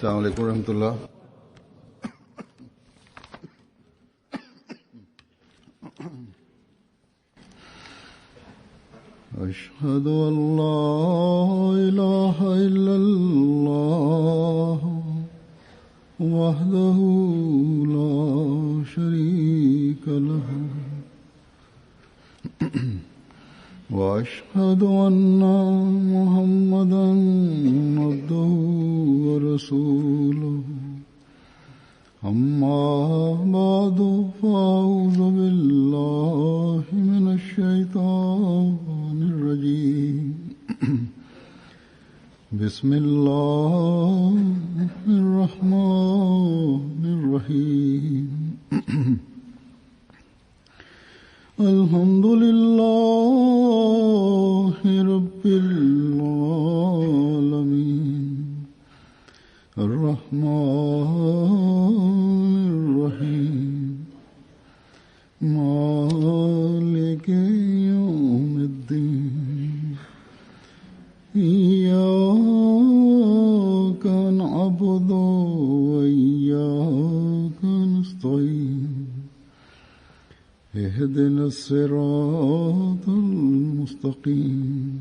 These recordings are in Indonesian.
Assalamualaikum warahmatullahi. أشهد أن لا إله إلا الله وحده لا شريك له وأشهد أن محمدا عبده ورسوله أما بعد فأعوذ بالله من الشيطان الرجيم بسم الله الرحمن الرحيم الحمد لله رب العالمين الرحمن الرحيم مالك يوم الدين إياك نعبد وإياك نستعين اهدنا الصراط المستقيم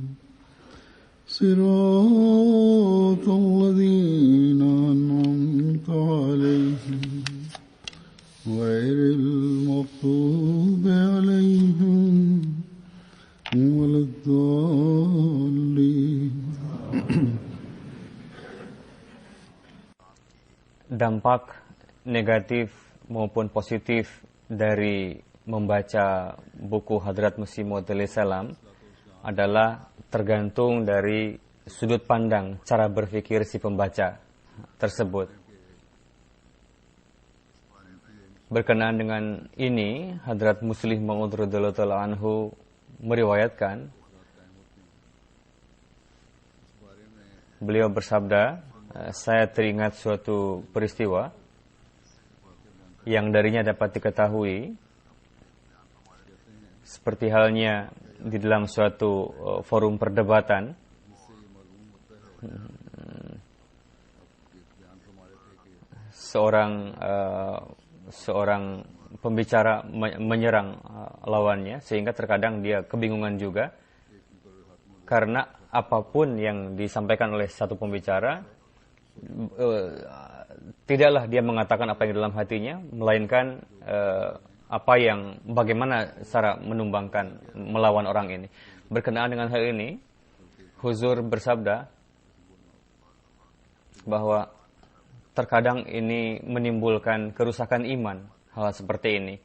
صراط الذين أنعمت عليهم غير المغضوب عليهم ولا الضالين. Dampak negatif maupun positif dari membaca buku Hadrat Masih Maud salam adalah tergantung dari sudut pandang cara berpikir si pembaca tersebut. Berkenaan dengan ini, Hadrat Muslih Maud radhiyallahu ta'ala anhu meriwayatkan, beliau bersabda, saya teringat suatu peristiwa yang darinya dapat diketahui seperti halnya di dalam suatu forum perdebatan, seorang pembicara menyerang lawannya, sehingga terkadang dia kebingungan juga karena apapun yang disampaikan oleh satu pembicara, tidaklah dia mengatakan apa yang dalam hatinya, melainkan bagaimana cara menumbangkan, melawan orang ini. Berkenaan dengan hal ini, Huzur bersabda bahwa terkadang ini menimbulkan kerusakan iman, hal seperti ini.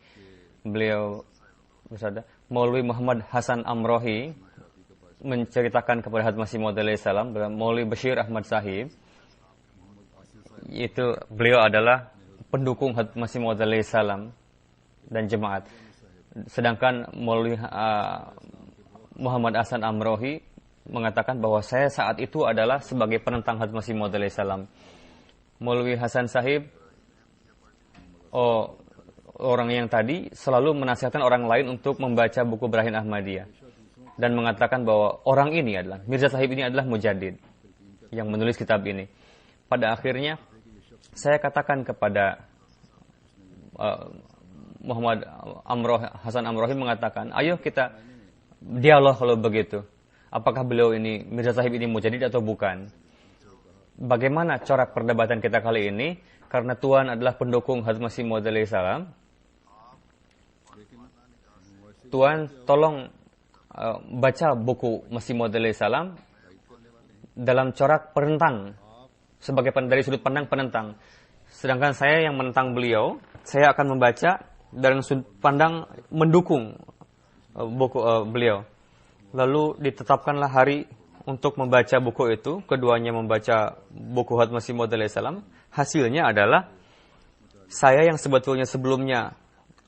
Beliau bersabda, Maulwi Muhammad Hasan Amrohi menceritakan kepada Hadrat Masih Maud salam, Maulwi Bashir Ahmad Sahib, itu beliau adalah pendukung Hadrat Masih Maud salam dan jemaat. Sedangkan Maulwi Muhammad Hasan Amrohi mengatakan bahwa saya saat itu adalah sebagai penentang Hadrat Masih Maud salam. Maulwi Hasan Sahib, orang yang tadi selalu menasihatkan orang lain untuk membaca buku Barahin Ahmadiyah dan mengatakan bahwa orang ini adalah Mirza Sahib, ini adalah mujaddid yang menulis kitab ini. Pada akhirnya saya katakan kepada Muhammad Hasan Amrohi mengatakan, ayo kita dialog kalau begitu. Apakah beliau ini, Mirza Sahib ini mujaddid atau bukan? Bagaimana corak perdebatan kita kali ini? Karena Tuan adalah pendukung Hadrat Masih Maud salam, Tuan tolong baca buku Masih Maud salam dalam corak penentang, sebagai dari sudut pandang penentang. Sedangkan saya yang menentang beliau, saya akan membaca dari sudut pandang mendukung buku beliau. Lalu ditetapkanlah hari untuk membaca buku itu. Keduanya membaca buku Hadrat Masih Maud salam. Hasilnya adalah saya yang sebetulnya sebelumnya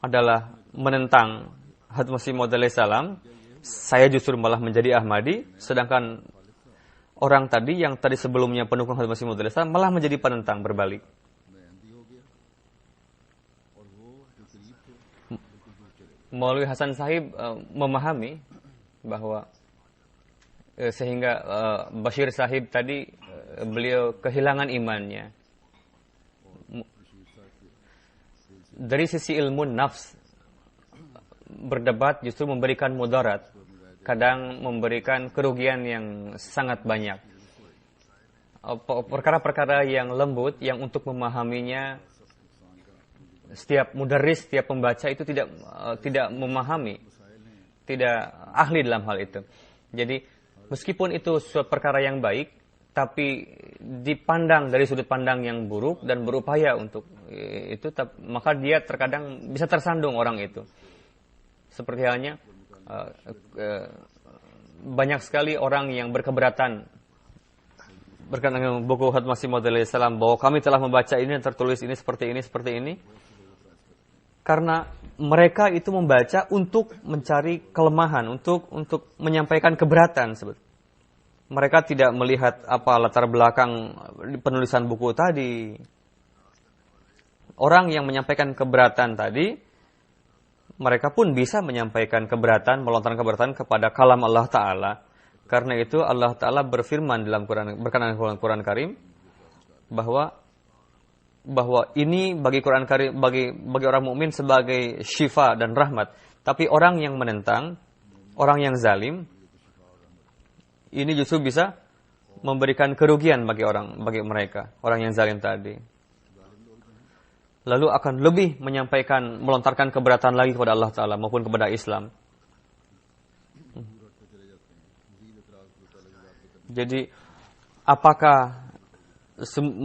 adalah menentang Hadrat Masih Maud salam, saya justru malah menjadi Ahmadi. Sedangkan orang tadi yang tadi sebelumnya pendukung Hadrat Masih Maud salam malah menjadi penentang, berbalik. Maulwi Hasan Sahib memahami bahwa sehingga Bashir Sahib tadi beliau kehilangan imannya dari sisi ilmu nafs, berdebat justru memberikan mudarat, kadang memberikan kerugian yang sangat banyak. Perkara-perkara yang lembut, yang untuk memahaminya setiap mudarris, setiap pembaca itu tidak memahami, tidak ahli dalam hal itu. Jadi meskipun itu suatu perkara yang baik, tapi dipandang dari sudut pandang yang buruk dan berupaya untuk itu, maka dia terkadang bisa tersandung orang itu. Seperti halnya banyak sekali orang yang berkeberatan berkenaan dengan buku Hadrat Masih Maud salam, bahwa kami telah membaca ini dan tertulis ini seperti ini, karena mereka itu membaca untuk mencari kelemahan, untuk menyampaikan keberatan. Mereka tidak melihat apa latar belakang penulisan buku tadi. Orang yang menyampaikan keberatan tadi, mereka pun bisa menyampaikan keberatan, melontarkan keberatan kepada kalam Allah Ta'ala. Karena itu Allah Ta'ala berfirman dalam Quran, berkenaan Quran Karim, bahwa ini bagi Quran Karim, bagi orang mukmin sebagai syifa dan rahmat. Tapi orang yang menentang, orang yang zalim, ini justru bisa memberikan kerugian bagi mereka, orang yang zalim tadi. Lalu akan lebih melontarkan keberatan lagi kepada Allah Ta'ala maupun kepada Islam. Jadi, apakah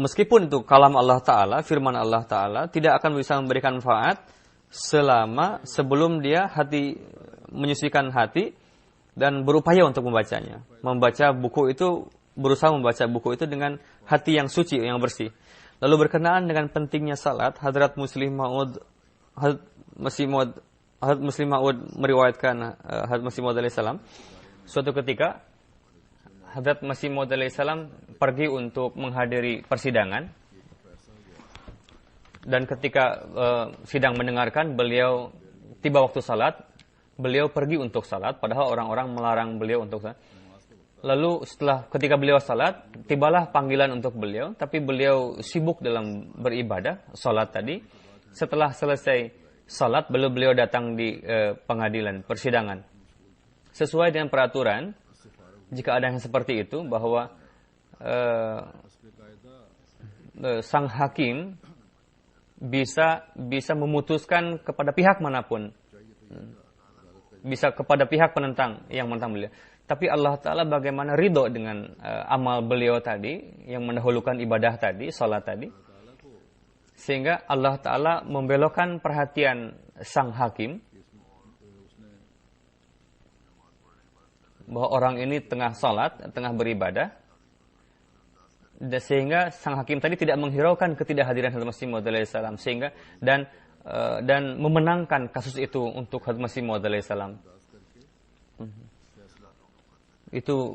meskipun itu kalam Allah Ta'ala, firman Allah Ta'ala, tidak akan bisa memberikan manfaat sebelum dia menyucikan hati dan berupaya untuk membacanya. Berusaha membaca buku itu dengan hati yang suci, yang bersih. Lalu berkenaan dengan pentingnya salat, Hadrat Muslim Maud meriwayatkan Hadrat Masih Maud salam, suatu ketika Hadrat Masih Maud salam pergi untuk menghadiri persidangan, dan ketika sidang mendengarkan, beliau tiba waktu salat, beliau pergi untuk salat, padahal orang-orang melarang beliau untuk salat. Lalu ketika beliau salat, tibalah panggilan untuk beliau, tapi beliau sibuk dalam beribadah, salat tadi. Setelah selesai salat, beliau datang di pengadilan, persidangan. Sesuai dengan peraturan, jika ada yang seperti itu, bahwa sang hakim bisa memutuskan kepada pihak manapun, bisa kepada pihak penentang yang menentang beliau. Tapi Allah Ta'ala bagaimana ridho dengan amal beliau tadi, yang mendahulukan ibadah tadi, salat tadi, sehingga Allah Ta'ala membelokkan perhatian sang hakim, bahwa orang ini tengah salat, tengah beribadah, sehingga sang hakim tadi tidak menghiraukan ketidakhadiran Hadrat Masih Maud salam, sehingga dan memenangkan kasus itu untuk Hadrat Masih Maud salam. Itu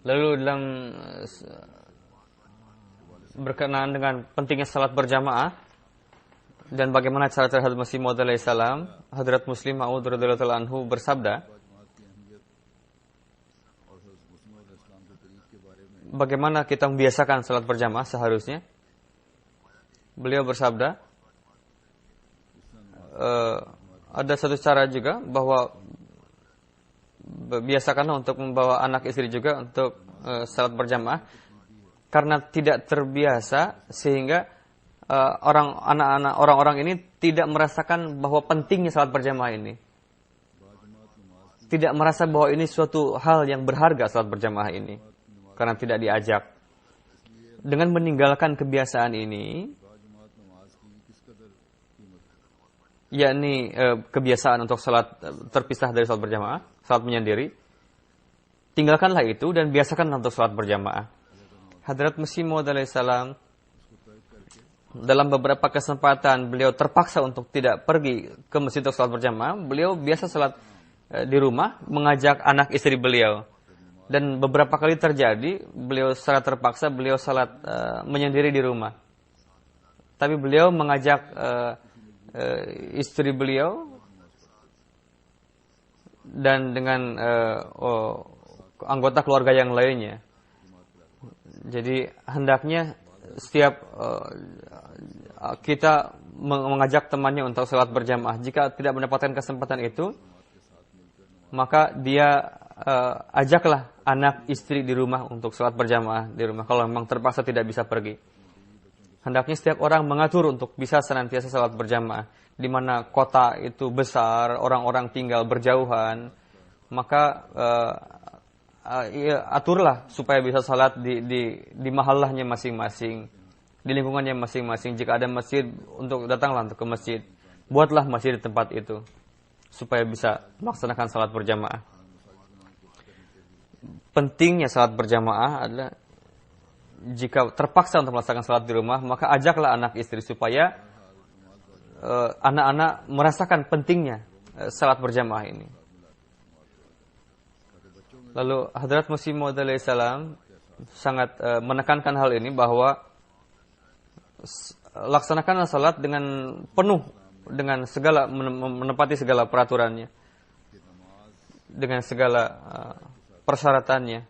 lalu dalam berkenaan dengan pentingnya salat berjamaah dan bagaimana cara Hadrat Masih Maud salam, Hadrat Muslim Maud radhiyallahu anhu bersabda, bagaimana kita membiasakan salat berjamaah seharusnya. Beliau bersabda, ada satu cara juga, bahwa biasakanlah untuk membawa anak istri juga untuk salat berjamaah, karena tidak terbiasa sehingga orang-orang ini tidak merasakan bahwa pentingnya salat berjamaah ini, tidak merasa bahwa ini suatu hal yang berharga salat berjamaah ini, karena tidak diajak. Dengan meninggalkan kebiasaan ini, yakni kebiasaan untuk salat terpisah dari salat berjamaah, salat menyendiri, tinggalkanlah itu dan biasakanlah untuk salat berjamaah. Hadrat Masih Maud salam dalam beberapa kesempatan beliau terpaksa untuk tidak pergi ke masjid untuk salat berjamaah. Beliau biasa salat di rumah, mengajak anak istri beliau. Dan beberapa kali terjadi beliau secara terpaksa beliau salat menyendiri di rumah. Tapi beliau mengajak istri beliau, dan dengan anggota keluarga yang lainnya. Jadi hendaknya setiap kita mengajak temannya untuk sholat berjamaah. Jika tidak mendapatkan kesempatan itu, maka dia ajaklah anak istri di rumah untuk sholat berjamaah di rumah. Kalau memang terpaksa tidak bisa pergi. Hendaknya setiap orang mengatur untuk bisa senantiasa sholat berjamaah. Di mana kota itu besar, orang-orang tinggal berjauhan, maka aturlah supaya bisa sholat di mahallahnya masing-masing, di lingkungannya masing-masing. Jika ada masjid, untuk datanglah untuk ke masjid. Buatlah masjid di tempat itu supaya bisa melaksanakan sholat berjamaah. Pentingnya sholat berjamaah adalah jika terpaksa untuk melaksanakan sholat di rumah, maka ajaklah anak istri supaya anak-anak merasakan pentingnya sholat berjamaah ini. Lalu Hadrat Masih Maud alaihi salam sangat menekankan hal ini, bahwa laksanakanlah sholat dengan penuh, dengan segala menepati segala peraturannya, dengan segala persyaratannya.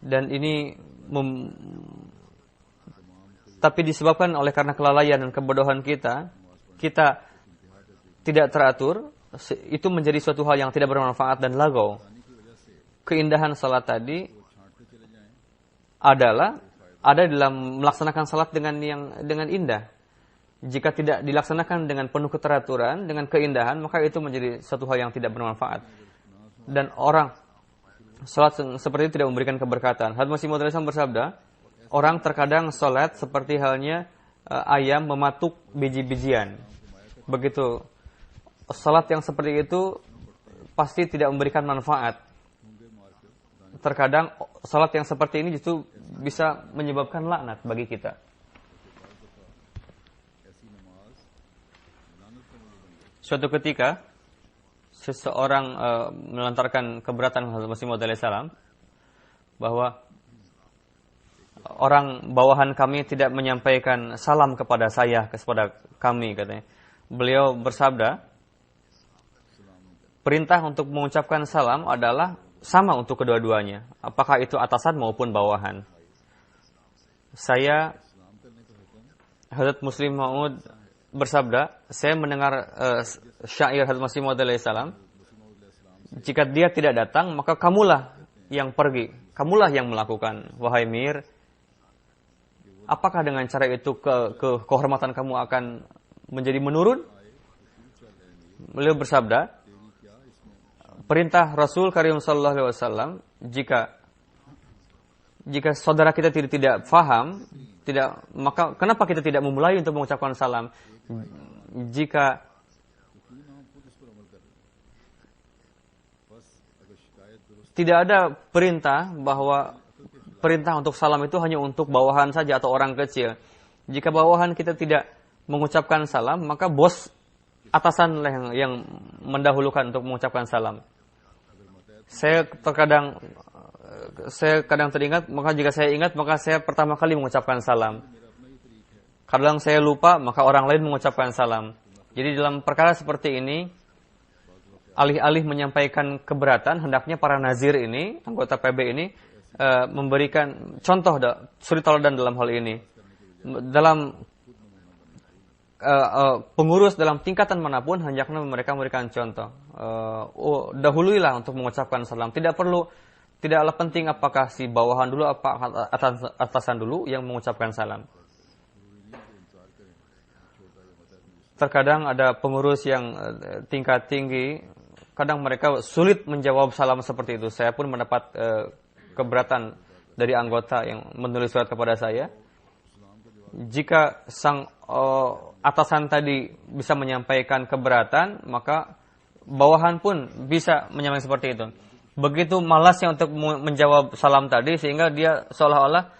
Dan ini tapi disebabkan oleh karena kelalaian dan kebodohan kita tidak teratur, itu menjadi suatu hal yang tidak bermanfaat dan lagau. Keindahan salat tadi ada dalam melaksanakan salat dengan indah. Jika tidak dilaksanakan dengan penuh keteraturan, dengan keindahan, maka itu menjadi suatu hal yang tidak bermanfaat. Dan orang salat seperti itu tidak memberikan keberkatan. Hadrat Masih Maud alaihi salam bersabda, orang terkadang salat seperti halnya ayam mematuk biji-bijian. Begitu salat yang seperti itu pasti tidak memberikan manfaat. Terkadang salat yang seperti ini justru bisa menyebabkan laknat bagi kita. Suatu ketika seseorang melantarkan keberatan Hadrat Masih Maud alaihi salam bahwa orang bawahan kami tidak menyampaikan salam kepada saya, kepada kami, katanya. Beliau bersabda, perintah untuk mengucapkan salam adalah sama untuk kedua-duanya, apakah itu atasan maupun bawahan. Hadrat Muslim Maud bersabda, saya mendengar syair Hadrat Masih Maud alaihi salam, jika dia tidak datang, maka kamulah yang pergi, kamulah yang melakukan, wahai Mir. Apakah dengan cara itu kehormatan kamu akan menjadi menurun? Beliau bersabda, perintah Rasul Karim sallallahu alaihi wasallam, jika saudara kita tidak faham, maka kenapa kita tidak memulai untuk mengucapkan salam? Jika tidak ada perintah bahwa perintah untuk salam itu hanya untuk bawahan saja atau orang kecil. Jika bawahan kita tidak mengucapkan salam, maka bos atasan yang mendahulukan untuk mengucapkan salam. Saya kadang teringat, maka jika saya ingat, maka saya pertama kali mengucapkan salam. Kadang saya lupa, maka orang lain mengucapkan salam. Jadi dalam perkara seperti ini, alih-alih menyampaikan keberatan, hendaknya para nazir ini, anggota PB ini, memberikan contoh suri tauladan dalam hal ini. Dalam pengurus dalam tingkatan manapun, hendaknya mereka memberikan contoh. Dahuluilah untuk mengucapkan salam. Tidaklah penting apakah si bawahan dulu, apa atasan dulu yang mengucapkan salam. Terkadang ada pengurus yang tingkat tinggi, kadang mereka sulit menjawab salam seperti itu. Saya pun mendapat keberatan dari anggota yang menulis surat kepada saya. Jika sang atasan tadi bisa menyampaikan keberatan, maka bawahan pun bisa menyampaikan seperti itu. Begitu malasnya untuk menjawab salam tadi, sehingga dia seolah-olah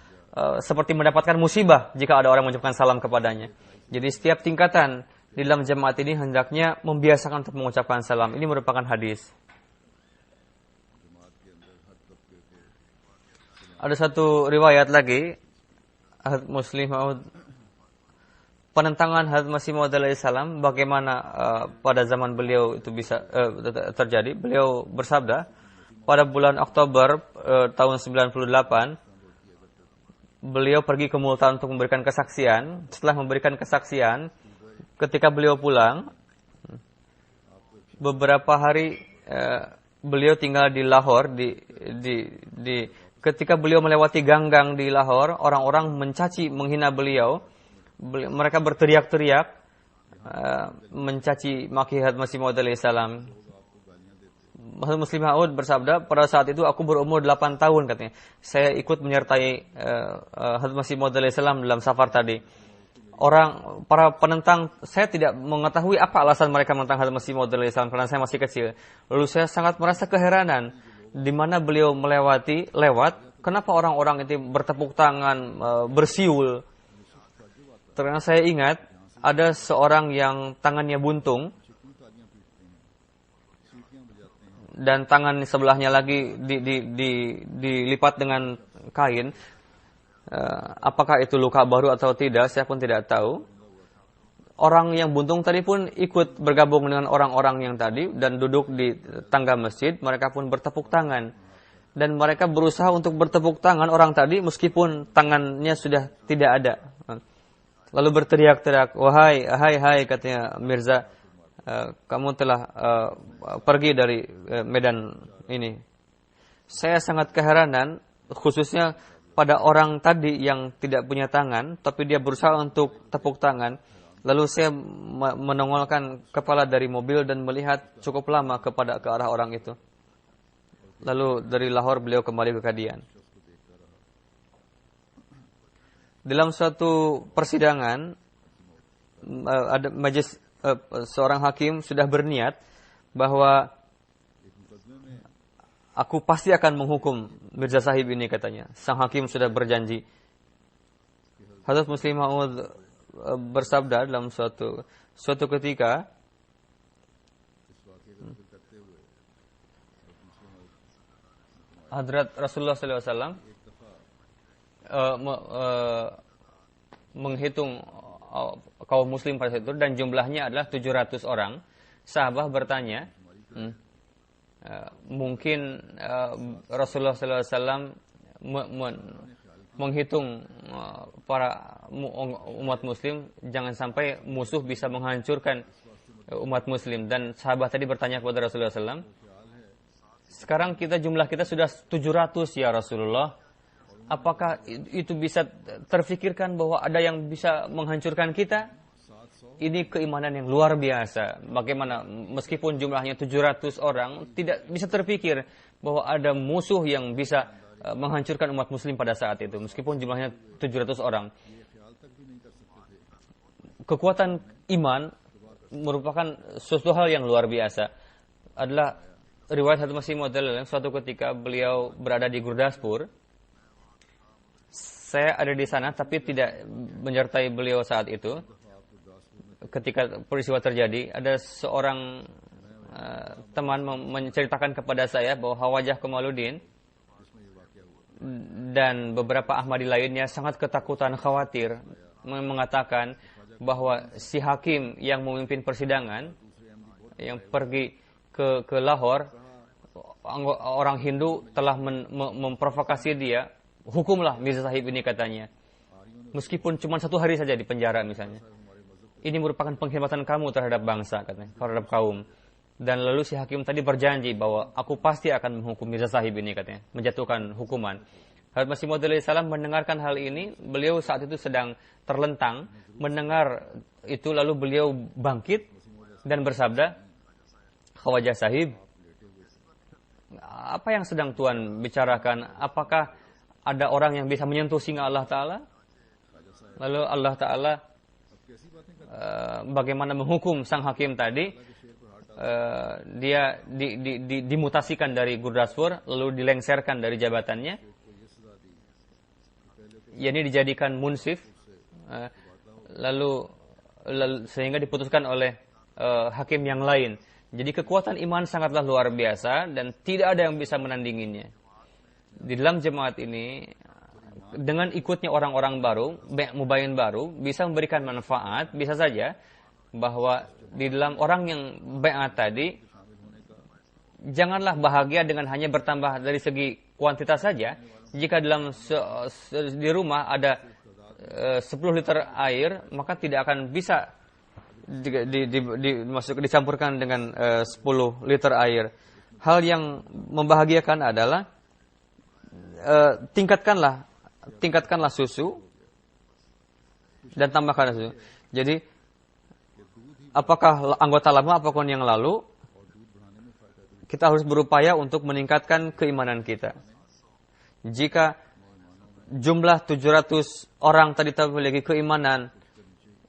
seperti mendapatkan musibah jika ada orang mengucapkan salam kepadanya. Jadi setiap tingkatan di dalam jemaat ini hendaknya membiasakan untuk mengucapkan salam. Ini merupakan hadis. Ada satu riwayat lagi, Hadrat Muslim Maud, penentangan Hadrat Masih Maud alaihi salam, bagaimana pada zaman beliau itu bisa terjadi. Beliau bersabda pada bulan Oktober tahun 98, beliau pergi ke Multan untuk memberikan kesaksian. Setelah memberikan kesaksian, ketika beliau pulang, beberapa hari beliau tinggal di Lahore. Ketika beliau melewati gang-gang di Lahore, orang-orang mencaci, menghina beliau. Mereka berteriak-teriak, mencaci maki Hadrat Masih Maud alaihi salam. Hadrat Muslim Maud bersabda, pada saat itu aku berumur 8 tahun katanya. Saya ikut menyertai Hadrat Masih Maud alaihi salam dalam safar tadi. Para penentang, saya tidak mengetahui apa alasan mereka menentang Hadrat Masih Maud alaihi salam karena saya masih kecil. Lalu saya sangat merasa keheranan di mana beliau lewat, kenapa orang-orang itu bertepuk tangan, bersiul. Ternyata saya ingat ada seorang yang tangannya buntung dan tangan sebelahnya lagi dilipat dengan kain. Apakah itu luka baru atau tidak, saya pun tidak tahu. Orang yang buntung tadi pun ikut bergabung dengan orang-orang yang tadi dan duduk di tangga masjid. Mereka pun bertepuk tangan. Dan mereka berusaha untuk bertepuk tangan orang tadi meskipun tangannya sudah tidak ada. Lalu berteriak-teriak, hai, katanya Mirza, kamu telah pergi dari medan ini. Saya sangat keheranan, khususnya pada orang tadi yang tidak punya tangan, tapi dia berusaha untuk tepuk tangan. Lalu saya menongolkan kepala dari mobil dan melihat cukup lama ke arah orang itu. Lalu dari Lahore beliau kembali ke Qadian. Dalam suatu persidangan, ada majelis, seorang hakim sudah berniat bahwa aku pasti akan menghukum Mirza Sahib ini, katanya. Sang hakim sudah berjanji. Hadrat Muslim Maud bersabda dalam suatu ketika, Hadrat Rasulullah SAW menghitung kaum muslim pada saat itu dan jumlahnya adalah 700 orang. Sahabat bertanya, mungkin Rasulullah SAW menghitung para umat muslim, jangan sampai musuh bisa menghancurkan umat muslim. Dan sahabat tadi bertanya kepada Rasulullah SAW, sekarang jumlah kita sudah 700 ya Rasulullah, apakah itu bisa terfikirkan bahwa ada yang bisa menghancurkan kita? Ini keimanan yang luar biasa. Bagaimana meskipun jumlahnya 700 orang, tidak bisa terpikir bahwa ada musuh yang bisa menghancurkan umat muslim pada saat itu, meskipun jumlahnya 700 orang. Kekuatan iman merupakan sesuatu hal yang luar biasa. Adalah riwayat Hadrat Masih Maud yang suatu ketika beliau berada di Gurdaspur. Saya ada di sana tapi tidak menyertai beliau saat itu. Ketika peristiwa terjadi, ada seorang teman menceritakan kepada saya bahwa wajah Kamaluddin dan beberapa Ahmadi lainnya sangat ketakutan, khawatir, mengatakan bahwa si hakim yang memimpin persidangan yang pergi ke Lahore, orang Hindu telah memprovokasi dia, hukumlah Mirza Sahib ini, katanya. Meskipun cuma 1 hari saja di penjara misalnya. Ini merupakan pengkhianatan kamu terhadap bangsa, katanya, terhadap kaum. Dan lalu si hakim tadi berjanji bahwa aku pasti akan menghukum Mirza Sahib ini, katanya, menjatuhkan hukuman. Hadrat Masih Maud alaihi salam mendengarkan hal ini, beliau saat itu sedang terlentang, mendengar itu lalu beliau bangkit dan bersabda, Khawajah Sahib, apa yang sedang Tuan bicarakan? Apakah ada orang yang bisa menyentuh singa Allah Ta'ala? Lalu Allah Ta'ala bagaimana menghukum sang hakim tadi? Dia dimutasikan dari Gurdaspur, lalu dilengserkan dari jabatannya, yakni dijadikan munsif, lalu sehingga diputuskan oleh hakim yang lain. Jadi kekuatan iman sangatlah luar biasa dan tidak ada yang bisa menandinginya. Di dalam jemaat ini, dengan ikutnya orang-orang baru, mubayin baru, bisa memberikan manfaat, bisa saja bahwa di dalam orang yang bai'at tadi janganlah bahagia dengan hanya bertambah dari segi kuantitas saja. Jika dalam di rumah ada 10 liter air, maka tidak akan bisa dicampurkan dengan 10 liter air. Hal yang membahagiakan adalah tingkatkanlah susu dan tambahkan susu. Jadi apakah anggota lama apapun yang lalu, kita harus berupaya untuk meningkatkan keimanan kita. Jika jumlah 700 orang tadi memiliki keimanan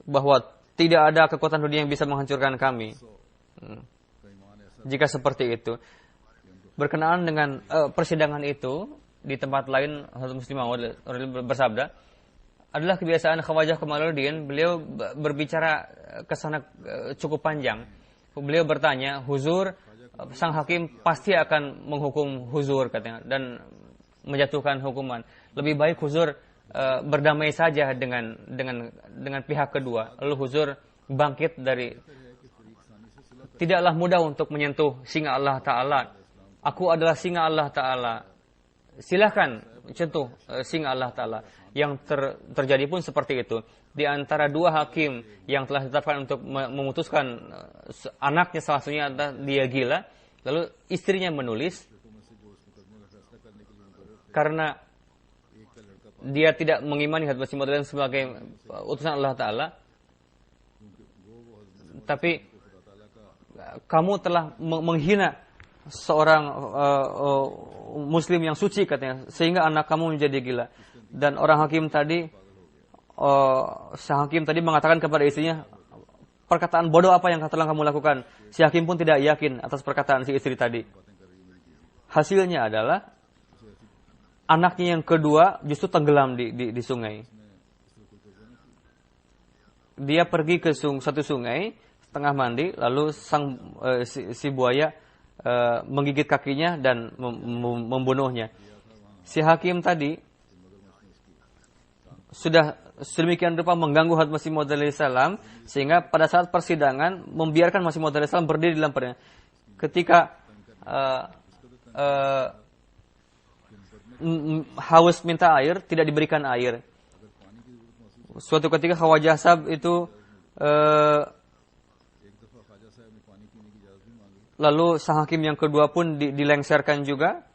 bahwa tidak ada kekuatan dunia yang bisa menghancurkan kami. Jika seperti itu, berkenaan dengan persidangan itu, di tempat lain Hazrat Muslim Maud bersabda, adalah kebiasaan Khawajah Kamaluddin, beliau berbicara ke sana cukup panjang. Beliau bertanya, Huzur, sang hakim pasti akan menghukum Huzur katanya dan menjatuhkan hukuman. Lebih baik Huzur berdamai saja dengan pihak kedua. Lalu Huzur bangkit dari, tidaklah mudah untuk menyentuh singa Allah Ta'ala. Aku adalah singa Allah Ta'ala. Silahkan sentuh singa Allah Ta'ala. Yang terjadi pun seperti itu. Di antara dua hakim yang telah ditetapkan untuk memutuskan anaknya, salah satunya adalah dia gila. Lalu istrinya menulis, karena dia tidak mengimani Hazrat Masih Maud sebagai utusan Allah Ta'ala. Tapi kamu telah menghina seorang muslim yang suci katanya, sehingga anak kamu menjadi gila. Dan orang hakim tadi, sang hakim tadi mengatakan kepada istrinya, perkataan bodoh apa yang telah kamu lakukan? Si hakim pun tidak yakin atas perkataan si istri tadi. Hasilnya adalah anaknya yang kedua justru tenggelam di sungai. Dia pergi ke satu sungai, setengah mandi, lalu si buaya menggigit kakinya dan membunuhnya. Si hakim tadi sudah sedemikian rupa mengganggu Hazrat Masih Maud salam, sehingga pada saat persidangan membiarkan Masih Maud salam berdiri di dalam persidangan. Ketika haus minta air, tidak diberikan air. Suatu ketika Khawajah Sahab itu lalu sang hakim yang kedua pun dilengserkan juga.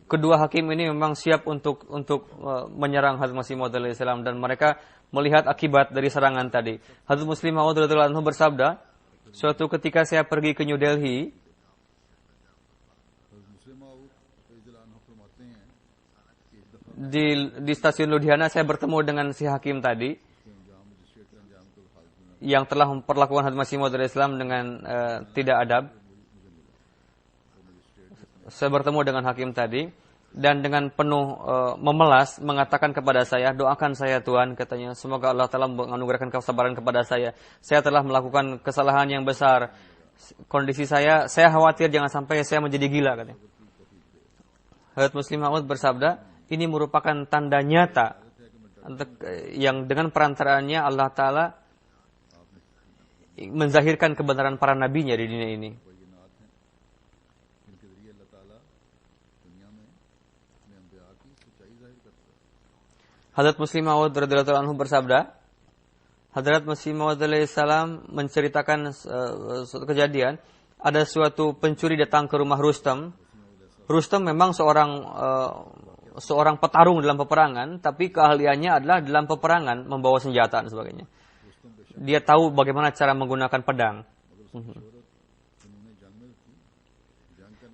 Kedua hakim ini memang siap untuk menyerang Hazrat Masih Maud salam, dan mereka melihat akibat dari serangan tadi. Hazrat Muslim Maud bersabda, suatu ketika saya pergi ke New Delhi, di stasiun Ludhiana saya bertemu dengan si hakim tadi yang telah memperlakukan Hazrat Masih Maud Islam dengan tidak adab. Saya bertemu dengan hakim tadi dan dengan penuh memelas mengatakan kepada saya, doakan saya Tuhan, katanya, semoga Allah Ta'ala menganugerahkan kesabaran kepada saya. Saya telah melakukan kesalahan yang besar. Kondisi saya khawatir jangan sampai saya menjadi gila, katanya. Hazrat Muslim Maud bersabda, ini merupakan tanda nyata yang dengan perantaraannya Allah Ta'ala menzahirkan kebenaran para nabinya di dunia ini. Hazrat Muslim Maud radhiyallahu anhu bersabda, Hazrat Masih Maud salam menceritakan suatu kejadian, ada suatu pencuri datang ke rumah Rustam. Rustam memang seorang petarung dalam peperangan, tapi keahliannya adalah dalam peperangan membawa senjata dan sebagainya. Dia tahu bagaimana cara menggunakan pedang.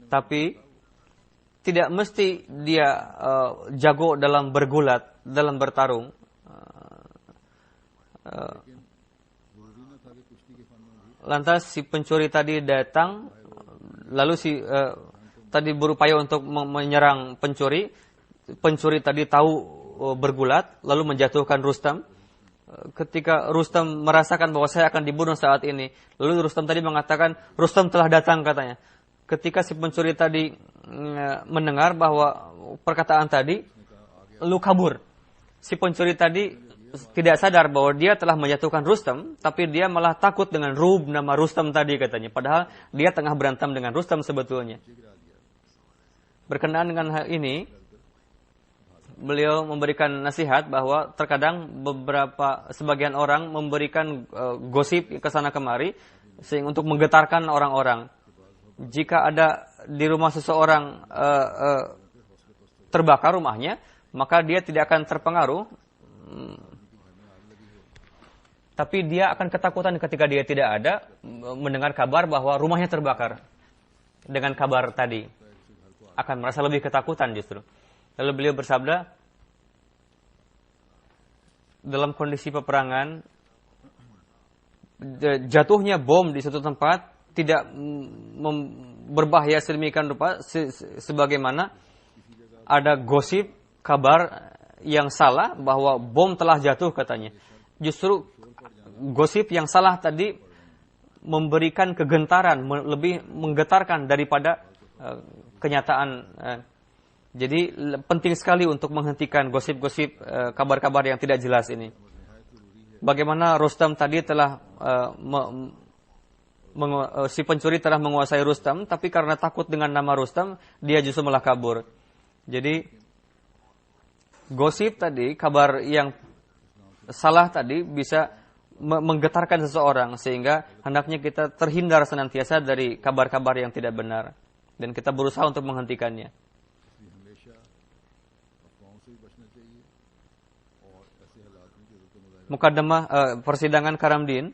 Tapi tidak mesti dia jago dalam bergulat, dalam bertarung. Lantas si pencuri tadi datang, lalu tadi berupaya untuk menyerang pencuri. Pencuri tadi tahu bergulat, lalu menjatuhkan Rustam. Ketika Rustam merasakan bahwa saya akan dibunuh saat ini, lalu Rustam tadi mengatakan, Rustam telah datang, katanya. Ketika si pencuri tadi mendengar bahwa perkataan tadi, lalu kabur. si pencuri tadi tidak sadar bahwa dia telah menjatuhkan Rustam, tapi dia malah takut dengan nama Rustam tadi katanya. Padahal dia tengah berantem dengan Rustam sebetulnya. Berkenaan dengan hal ini, beliau memberikan nasihat bahwa terkadang sebagian orang memberikan gosip ke sana kemari sehingga untuk menggetarkan orang-orang. Jika ada di rumah seseorang terbakar rumahnya, maka dia tidak akan terpengaruh. Tapi dia akan ketakutan ketika dia tidak ada mendengar kabar bahwa rumahnya terbakar. Dengan kabar tadi akan merasa lebih ketakutan justru. Lalu beliau bersabda, dalam kondisi peperangan, jatuhnya bom di suatu tempat tidak berbahaya sedemikian rupa sebagaimana ada gosip kabar yang salah bahwa bom telah jatuh katanya. Justru gosip yang salah tadi memberikan kegentaran, lebih menggetarkan daripada kenyataan. Jadi penting sekali untuk menghentikan gosip-gosip, kabar-kabar yang tidak jelas ini. Bagaimana Rustam tadi telah si pencuri telah menguasai Rustam, tapi karena takut dengan nama Rustam, dia justru malah kabur. Jadi gosip tadi, kabar yang salah tadi bisa menggetarkan seseorang, sehingga hendaknya kita terhindar senantiasa dari kabar-kabar yang tidak benar dan kita berusaha untuk menghentikannya. Mukaddamah persidangan Karamdin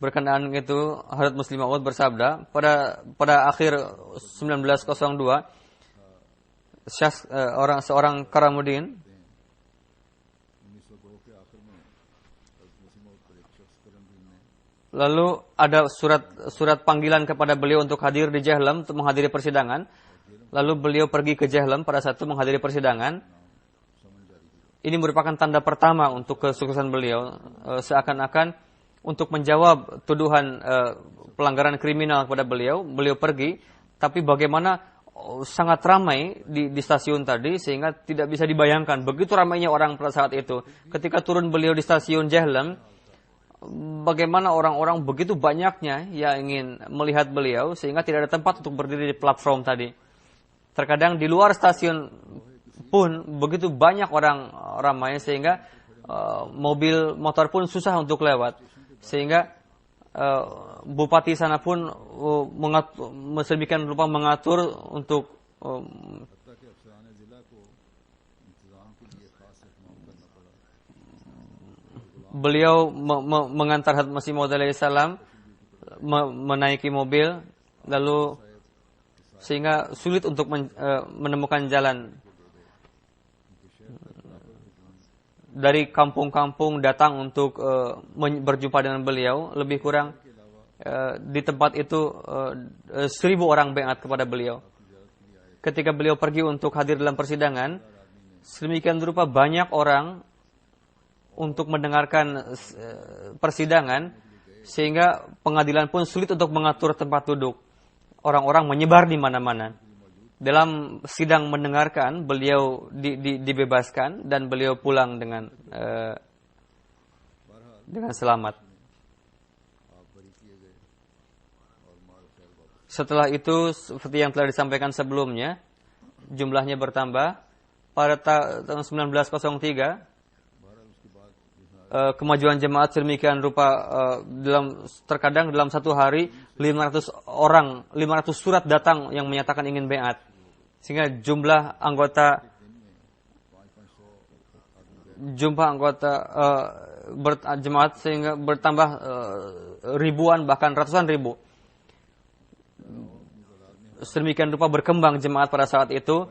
berkenaan itu, Hadrat Muslim Maud bersabda pada akhir 1902 seorang Karamuddin lalu ada surat panggilan kepada beliau untuk hadir di Jahlam untuk menghadiri persidangan. Lalu beliau pergi ke Jahlam pada saat itu menghadiri persidangan. Ini merupakan tanda pertama untuk kesuksesan beliau, seakan-akan untuk menjawab tuduhan pelanggaran kriminal kepada beliau pergi, tapi bagaimana sangat ramai di stasiun tadi sehingga tidak bisa dibayangkan begitu ramainya orang pada saat itu. Ketika turun beliau di stasiun Jahlam, bagaimana orang-orang begitu banyaknya yang ingin melihat beliau sehingga tidak ada tempat untuk berdiri di platform tadi. Terkadang di luar stasiun pun begitu banyak orang ramai sehingga mobil motor pun susah untuk lewat. Sehingga bupati sana pun sedemikian rupa mengatur untuk beliau mengantar Hadrat Masih Maud alaihi salam menaiki mobil, lalu sehingga sulit untuk menemukan jalan. Dari kampung-kampung datang untuk berjumpa dengan beliau, lebih kurang di tempat itu 1.000 orang baiat kepada beliau. Ketika beliau pergi untuk hadir dalam persidangan, sedemikian rupa banyak orang untuk mendengarkan persidangan, sehingga pengadilan pun sulit untuk mengatur tempat duduk. Orang-orang menyebar di mana-mana. Dalam sidang mendengarkan, beliau dibebaskan dan beliau pulang dengan selamat. Setelah itu, seperti yang telah disampaikan sebelumnya, jumlahnya bertambah. Pada tahun 1903, kemajuan jemaat sedemikian rupa, terkadang dalam satu hari 500 surat datang yang menyatakan ingin baiat, sehingga jumlah anggota jemaat sehingga bertambah ribuan bahkan ratusan ribu. Sedemikian rupa berkembang jemaat pada saat itu,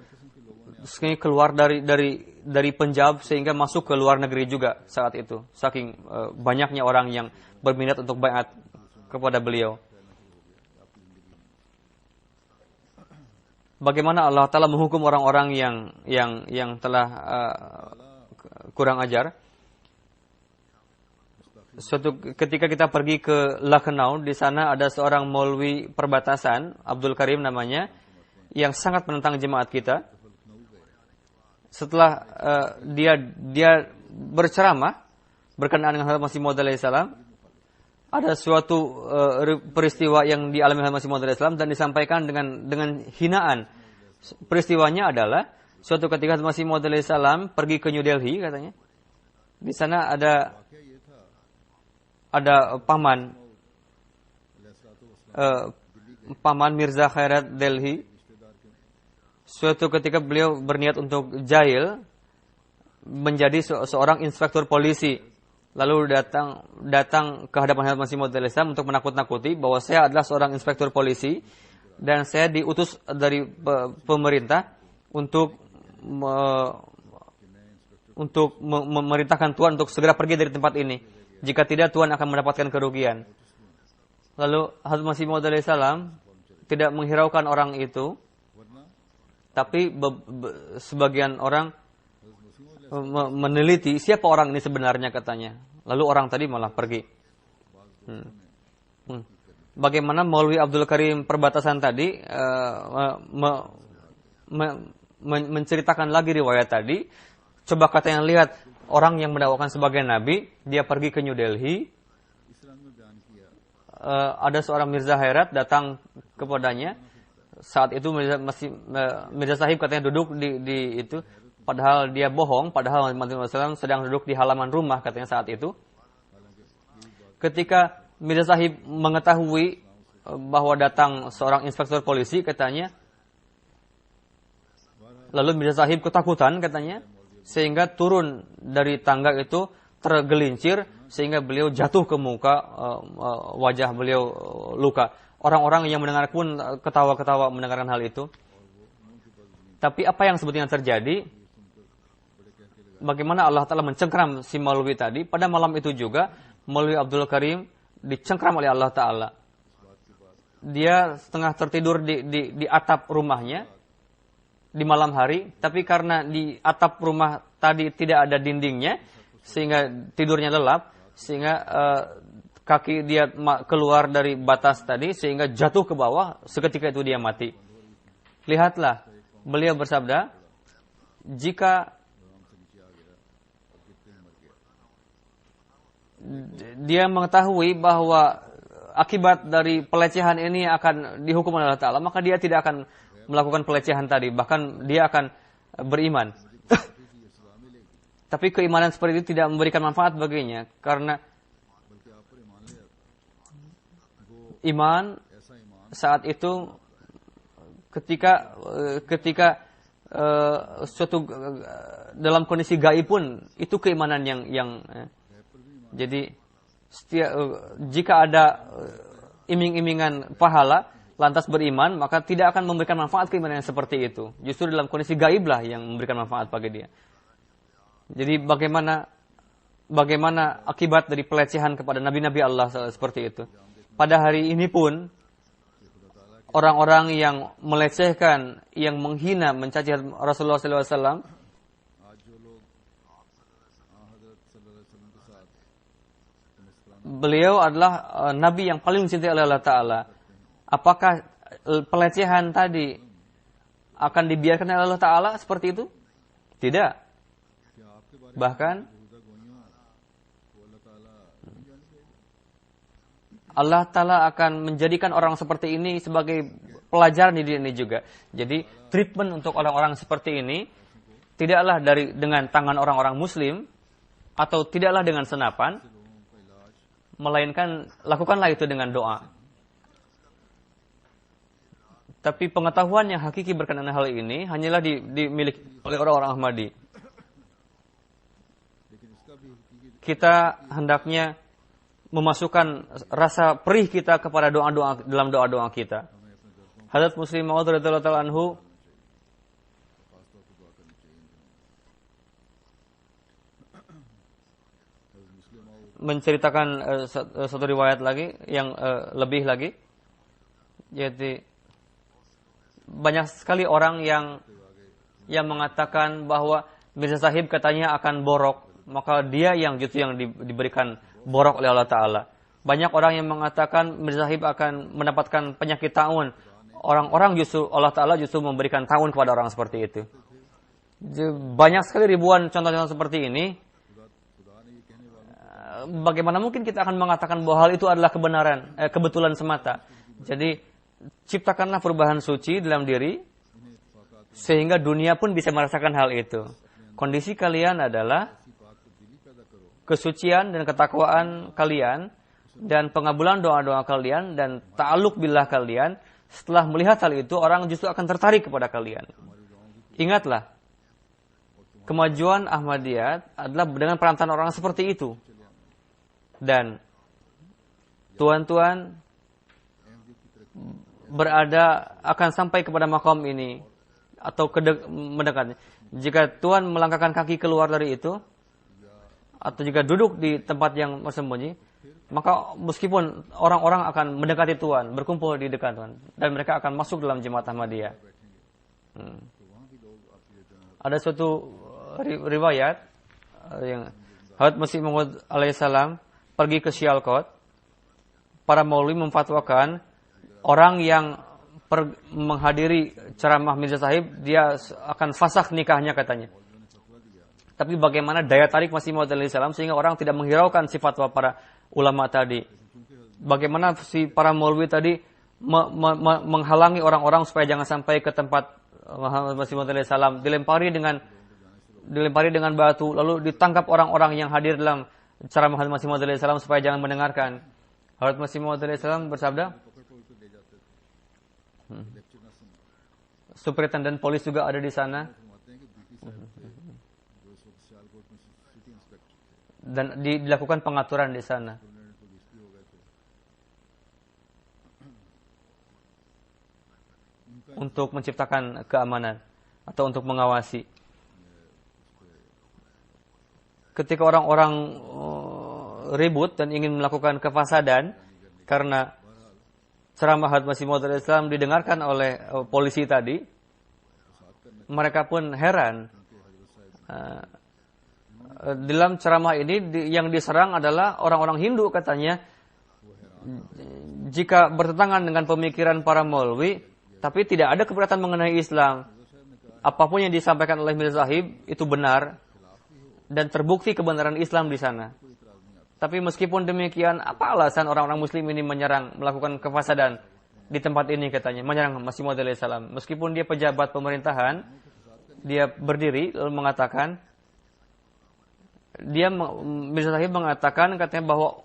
sehingga keluar dari Punjab sehingga masuk ke luar negeri juga saat itu. Saking banyaknya orang yang berminat untuk baiat kepada beliau. Bagaimana Allah Ta'ala menghukum orang-orang yang telah kurang ajar? Suatu ketika kita pergi ke Lucknow, di sana ada seorang maulwi perbatasan, Abdul Karim namanya, yang sangat menentang jemaat kita. setelah dia berceramah berkenaan dengan Hazrat Masih Maud alaihissalam, ada suatu peristiwa yang dialami Hazrat Masih Maud alaihissalam dan disampaikan dengan hinaan. Peristiwanya adalah suatu ketika Hazrat Masih Maud alaihissalam pergi ke New Delhi katanya. Di sana ada paman Mirza Khairat Delhi. Suatu ketika beliau berniat untuk jahil menjadi seorang inspektur polisi. Lalu datang ke hadapan Hazrat Masih Maud alaihissalam untuk menakut-nakuti bahwa saya adalah seorang inspektur polisi dan saya diutus dari pemerintah untuk memerintahkan Tuhan untuk segera pergi dari tempat ini. Jika tidak, Tuhan akan mendapatkan kerugian. Lalu Hazrat Masih Maud alaihissalam tidak menghiraukan orang itu, tapi sebagian orang meneliti siapa orang ini sebenarnya katanya. Lalu orang tadi malah pergi. Bagaimana Maulwi Abdul Karim Perbatasan tadi menceritakan lagi riwayat tadi. Coba katanya lihat orang yang mendakwakan sebagai nabi, dia pergi ke New Delhi. Ada seorang Mirza Khairat datang kepadanya. Saat itu Mirza Sahib katanya duduk di itu. Padahal dia bohong, padahal Muhammad SAW sedang duduk di halaman rumah katanya saat itu. Ketika Mirza Sahib mengetahui bahwa datang seorang inspektur polisi katanya, lalu Mirza Sahib ketakutan katanya, sehingga turun dari tangga itu tergelincir, sehingga beliau jatuh ke muka, wajah beliau luka. Orang-orang yang mendengar pun ketawa-ketawa mendengarkan hal itu. Tapi apa yang sebetulnya terjadi? Bagaimana Allah Ta'ala mencengkram si Maulwi tadi. Pada malam itu juga Maulwi Abdul Karim dicengkram oleh Allah Ta'ala. Dia setengah tertidur di atap rumahnya di malam hari. Tapi karena di atap rumah tadi tidak ada dindingnya, sehingga tidurnya lelap, sehingga kaki dia keluar dari batas tadi, sehingga jatuh ke bawah. Seketika itu dia mati. Lihatlah, beliau bersabda, jika dia mengetahui bahwa akibat dari pelecehan ini akan dihukum oleh Allah Ta'ala, maka dia tidak akan melakukan pelecehan tadi, bahkan dia akan beriman. Tapi keimanan seperti itu tidak memberikan manfaat baginya, karena iman saat itu ketika suatu dalam kondisi gaib pun itu keimanan yang jadi jika ada iming-imingan pahala lantas beriman, maka tidak akan memberikan manfaat keimanan yang seperti itu. Justru dalam kondisi gaib lah yang memberikan manfaat bagi dia. Jadi bagaimana akibat dari pelecehan kepada nabi-nabi Allah seperti itu. Pada hari ini pun orang-orang yang melecehkan, yang menghina, mencaci Rasulullah SAW, beliau adalah nabi yang paling dicintai oleh Allah Ta'ala. Apakah pelecehan tadi akan dibiarkan oleh Allah Ta'ala seperti itu? Tidak. Bahkan Allah Ta'ala akan menjadikan orang seperti ini sebagai pelajaran di dunia ini juga. Jadi treatment untuk orang-orang seperti ini tidaklah dengan tangan orang-orang muslim atau tidaklah dengan senapan, melainkan lakukanlah itu dengan doa. Tapi pengetahuan yang hakiki berkenaan hal ini hanyalah dimiliki oleh orang-orang Ahmadi. Kita hendaknya memasukkan rasa perih kita kepada doa-doa dalam doa-doa kita. Hazrat Muslim Maud radhiyallahu ta'ala anhu menceritakan satu riwayat lagi yang lebih lagi. Jadi banyak sekali orang yang mengatakan bahwa Mirza Sahib katanya akan borok, maka dia yang justru yang diberikan borok oleh Allah Ta'ala. Banyak orang yang mengatakan Mirza Sahib akan mendapatkan penyakit taun. Orang-orang justru Allah Ta'ala justru memberikan taun kepada orang seperti itu. Banyak sekali ribuan contoh-contoh seperti ini. Bagaimana mungkin kita akan mengatakan bahwa hal itu adalah kebetulan semata. Jadi, ciptakanlah perubahan suci dalam diri, sehingga dunia pun bisa merasakan hal itu. Kondisi kalian adalah kesucian dan ketakwaan kalian, dan pengabulan doa-doa kalian, dan ta'alluq billah kalian. Setelah melihat hal itu, orang justru akan tertarik kepada kalian. Ingatlah, kemajuan Ahmadiyah adalah dengan perantaraan orang seperti itu. Dan tuan-tuan akan sampai kepada makom ini atau mendekatnya. Jika tuan melangkahkan kaki keluar dari itu atau jika duduk di tempat yang bersembunyi, maka meskipun orang-orang akan mendekati tuan, berkumpul di dekat tuan, dan mereka akan masuk dalam jemaat Ahmadiyah. Ada suatu riwayat yang Hadrat Masih Maud alaihissalam pergi ke Sialkot. Para maulwi memfatwakan orang yang menghadiri ceramah Mirza Sahib, dia akan fasakh nikahnya katanya. Tapi bagaimana daya tarik Masih Maud alaihissalam sehingga orang tidak menghiraukan si fatwa para ulama tadi. Bagaimana si para maulwi tadi menghalangi orang-orang supaya jangan sampai ke tempat Masih Maud alaihissalam, dilempari dengan batu, lalu ditangkap orang-orang yang hadir dalam ceramah Masih Maud alaihissalam supaya jangan mendengarkan. Hadrat Masih Maud alaihissalam bersabda, Superintendent polis juga ada di sana, dan dilakukan pengaturan di sana. Untuk menciptakan keamanan atau untuk mengawasi. Ketika orang-orang ribut dan ingin melakukan kefasadan karena ceramah Hadrat Masih Maud alaihissalam didengarkan oleh polisi tadi, mereka pun heran. Dalam ceramah ini yang diserang adalah orang-orang Hindu katanya. Jika bertentangan dengan pemikiran para maulwi, tapi tidak ada keberatan mengenai Islam, apapun yang disampaikan oleh Mirza Sahib itu benar dan terbukti kebenaran Islam di sana. Tapi meskipun demikian, apa alasan orang-orang Muslim ini melakukan kefasadan di tempat ini katanya, menyerang Masih Maud alaihissalam. Meskipun dia pejabat pemerintahan, dia berdiri lalu mengatakan, Mirza Sahib mengatakan katanya bahwa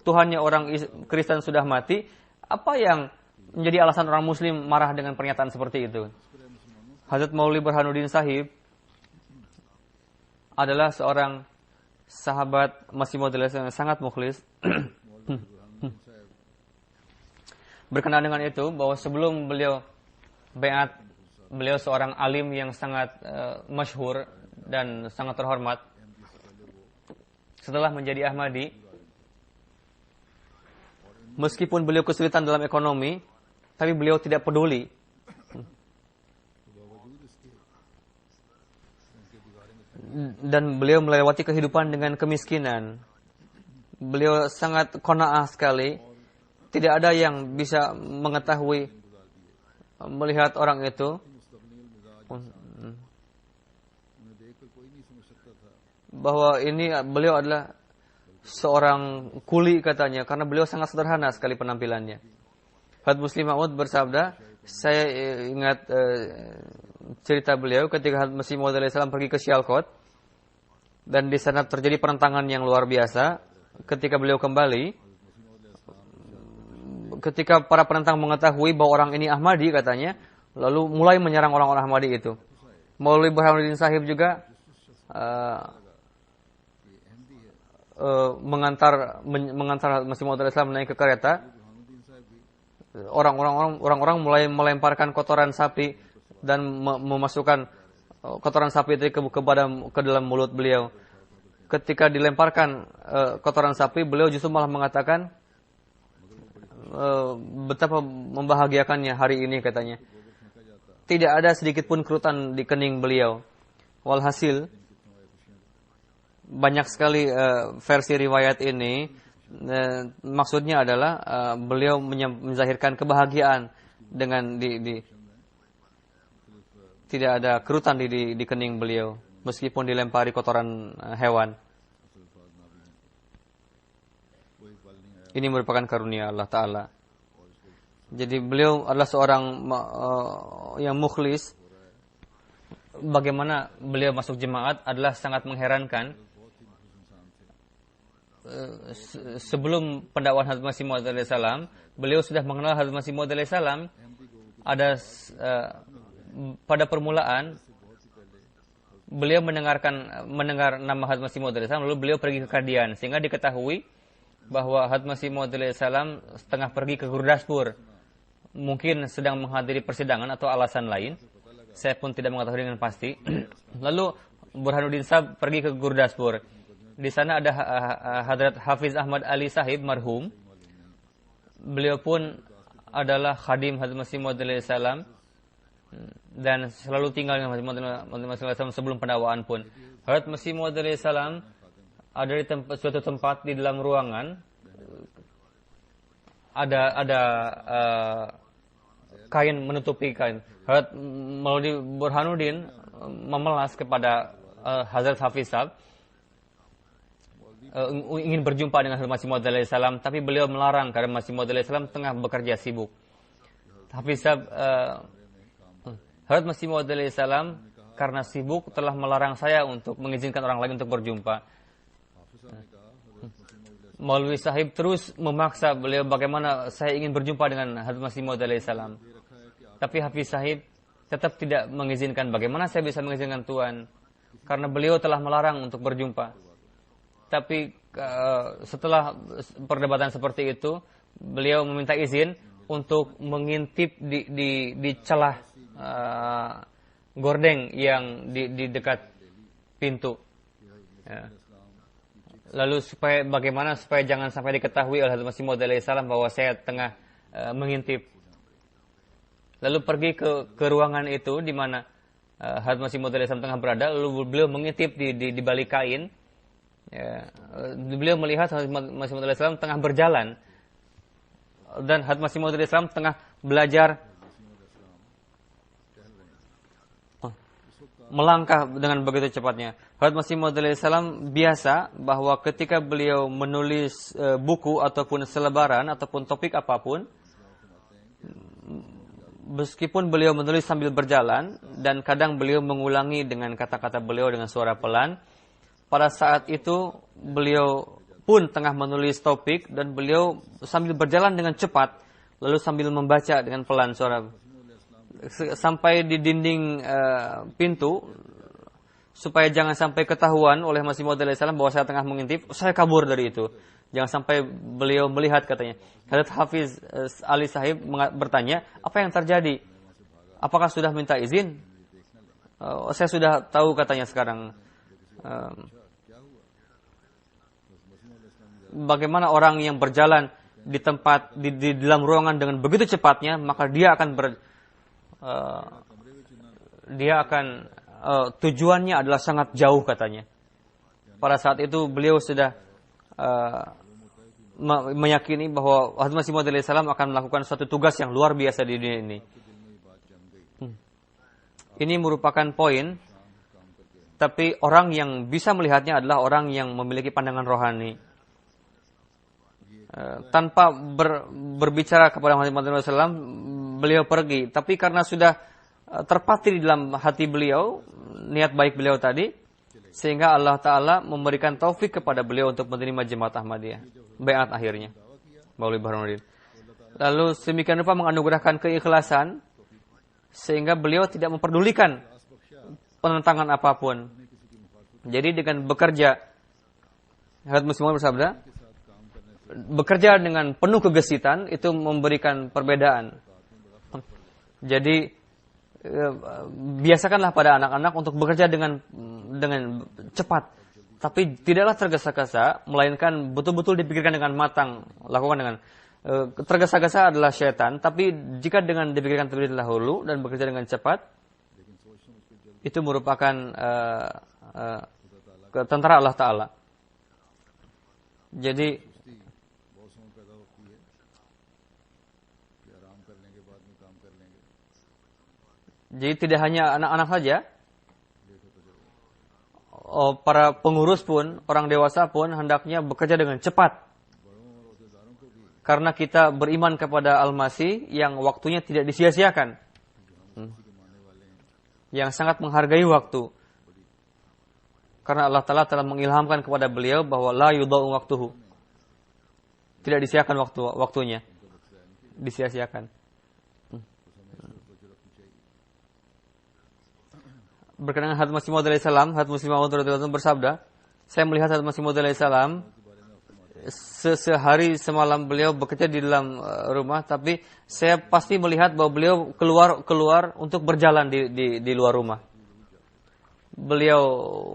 Tuhannya orang Kristen sudah mati. Apa yang menjadi alasan orang Muslim marah dengan pernyataan seperti itu? Hazrat Maulwi Burhanuddin Sahib adalah seorang sahabat Masih Maud alaihissalam yang sangat mukhlis. Berkenaan dengan itu, bahwa sebelum beliau baiat, beliau seorang alim yang sangat masyhur dan sangat terhormat. Setelah menjadi Ahmadi, meskipun beliau kesulitan dalam ekonomi, tapi beliau tidak peduli. Dan beliau melewati kehidupan dengan kemiskinan. Beliau sangat qanaah sekali. Tidak ada yang bisa mengetahui, melihat orang itu bahwa ini beliau adalah seorang kuli katanya, karena beliau sangat sederhana sekali penampilannya. Hadrat Muslim Maud bersabda, saya ingat cerita beliau ketika Hadrat Masih Maud alaihissalam pergi ke Sialkot, dan di sana terjadi perentangan yang luar biasa. Ketika beliau kembali, ketika para penentang mengetahui bahwa orang ini Ahmadi katanya, lalu mulai menyerang orang-orang Ahmadi itu. Maulwi Burhanuddin Sahib juga mengantar Masih Maud alaihissalam naik ke kereta. Orang-orang mulai melemparkan kotoran sapi dan memasukkan kotoran sapi itu ke dalam mulut beliau. Ketika dilemparkan kotoran sapi, beliau justru malah mengatakan betapa membahagiakannya hari ini katanya. Tidak ada sedikit pun kerutan di kening beliau. Walhasil banyak sekali versi riwayat ini. Maksudnya adalah beliau menzahirkan kebahagiaan dengan tidak ada kerutan di kening beliau meskipun dilempari kotoran hewan. Ini merupakan karunia Allah Ta'ala. Jadi beliau adalah seorang yang mukhlis. Bagaimana beliau masuk jemaat adalah sangat mengherankan. Sebelum pendakwaan Hazrat Masih Maud alaihi salam, beliau sudah mengenal Hazrat Masih Maud alaihi salam. Ada pada permulaan beliau mendengar nama Hazrat Masih Maud alaihi salam, lalu beliau pergi ke Qadian sehingga diketahui bahwa Hazrat Masih Maud alaihi salam setengah pergi ke Gurdaspur. Mungkin sedang menghadiri persidangan atau alasan lain. Saya pun tidak mengetahui dengan pasti. Lalu Burhanuddin Sahib pergi ke Gurdaspur. Di sana ada Hadrat Hafiz Ahmad Ali Sahib marhum. Beliau pun adalah khadim Hazrat Masih Maud alaihi salam dan selalu tinggal dengan Hazrat Masih Maud alaihi salam sebelum pendakwaan pun. Hazrat Masih Maud alaihi salam ada di suatu tempat di dalam ruangan. Ada kain menutupi kain. Hazrat Maulvi Burhanuddin memelas kepada Hazrat Hafiz Sahib ingin berjumpa dengan Hazrat Masih Maud alaihi salam, tapi beliau melarang karena Masih Maud alaihi salam tengah bekerja sibuk. Hafiz Sahib Hazrat Masih Maud alaihi salam karena sibuk telah melarang saya untuk mengizinkan orang lain untuk berjumpa. Maulvi Sahib terus memaksa beliau bagaimana saya ingin berjumpa dengan Hazrat Masih Maud alaihi salam. Tapi Hafiz Sahib tetap tidak mengizinkan. Bagaimana saya bisa mengizinkan Tuan? Karena beliau telah melarang untuk berjumpa. Tapi setelah perdebatan seperti itu, beliau meminta izin untuk mengintip di celah gordeng yang di dekat pintu. Ya. Lalu bagaimana supaya jangan sampai diketahui oleh Hazrat Masih Maud alaihi salam bahwa saya tengah mengintip. Lalu pergi ke ruangan itu di mana Hazrat Masih Maud alaihi salam tengah berada, lalu beliau mengintip di balik kain. Ya, beliau melihat Hazrat Masih Maud alaihi salam tengah berjalan dan Hazrat Masih Maud alaihi salam tengah belajar melangkah dengan begitu cepatnya. Hazrat Masih Maud alaihi salam biasa bahwa ketika beliau menulis buku ataupun selebaran ataupun topik apapun, meskipun beliau menulis sambil berjalan dan kadang beliau mengulangi dengan kata-kata beliau dengan suara pelan, pada saat itu beliau pun tengah menulis topik dan beliau sambil berjalan dengan cepat lalu sambil membaca dengan pelan suara sampai di dinding pintu supaya jangan sampai ketahuan oleh Masih Maud alaihi salam bahwa saya tengah mengintip. Saya kabur dari itu. Jangan sampai beliau melihat, katanya. Hazrat Hafiz Ali Sahib bertanya, apa yang terjadi? Apakah sudah minta izin? Saya sudah tahu, katanya sekarang. Bagaimana orang yang berjalan di tempat di dalam ruangan dengan begitu cepatnya, maka dia akan tujuannya adalah sangat jauh, katanya. Pada saat itu beliau sudah meyakini bahwa Hazrat Masih Maud alaihi salam akan melakukan suatu tugas yang luar biasa di dunia ini. Ini merupakan poin, tapi orang yang bisa melihatnya adalah orang yang memiliki pandangan rohani. Tanpa berbicara kepada Muhammad SAW, beliau pergi. Tapi karena sudah terpatri di dalam hati beliau, niat baik beliau tadi, sehingga Allah Ta'ala memberikan taufik kepada beliau untuk menerima jemaat Ahmadiyah. Baiat akhirnya, Maulvi Burhanuddin. Lalu sedemikian rupa menganugerahkan keikhlasan, sehingga beliau tidak memperdulikan penentangan apapun. Jadi dengan bekerja, Hazrat Masih Maud bersabda, bekerja dengan penuh kegesitan itu memberikan perbedaan. Jadi biasakanlah pada anak-anak untuk bekerja dengan cepat, tapi tidaklah tergesa-gesa, melainkan betul-betul dipikirkan dengan matang. Lakukan dengan tergesa-gesa adalah syaitan, tapi jika dengan dipikirkan terlebih dahulu dan bekerja dengan cepat, itu merupakan tentara Allah Ta'ala. Jadi Jadi tidak hanya anak-anak saja, para pengurus pun, orang dewasa pun hendaknya bekerja dengan cepat. Karena kita beriman kepada Al-Masih yang waktunya tidak disia-siakan. Yang sangat menghargai waktu. Karena Allah Ta'ala telah mengilhamkan kepada beliau bahwa la yudha'u waktuhu. Tidak disia-siakan waktunya. Disia-siakan. Berkenaan Hadrat Masih Maud alaihi salam, Hadrat Masih Maud bersabda, saya melihat Hadrat Masih Maud alaihi salam sehari semalam beliau bekerja di dalam rumah, tapi saya pasti melihat bahwa beliau keluar untuk berjalan di luar rumah. Beliau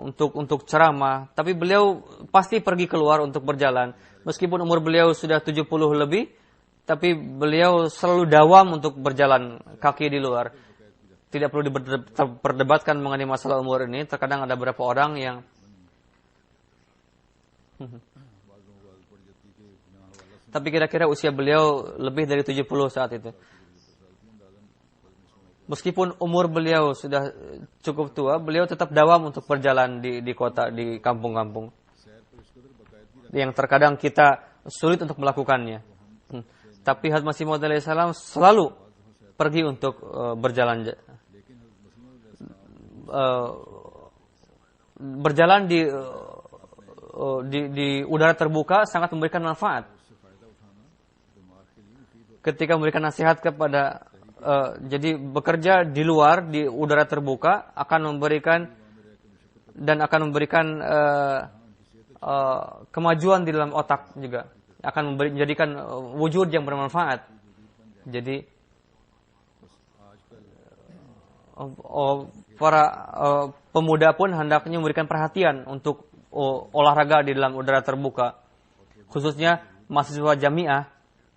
untuk ceramah, tapi beliau pasti pergi keluar untuk berjalan. Meskipun umur beliau sudah 70 lebih, tapi beliau selalu dawam untuk berjalan kaki di luar. Tidak perlu diperdebatkan mengenai masalah umur ini. Terkadang ada beberapa orang yang tapi kira-kira usia beliau lebih dari 70 saat itu. Meskipun umur beliau sudah cukup tua, beliau tetap dawam untuk berjalan di kota, di kampung-kampung. Yang terkadang kita sulit untuk melakukannya. Tapi Hadrat Masih Maud alaihi salam selalu pergi untuk berjalan. Berjalan di udara terbuka sangat memberikan manfaat. Ketika memberikan nasihat kepada jadi bekerja di luar di udara terbuka akan memberikan kemajuan di dalam otak juga, akan menjadikan wujud yang bermanfaat. Jadi para pemuda pun hendaknya memberikan perhatian untuk olahraga di dalam udara terbuka, khususnya mahasiswa jamiah.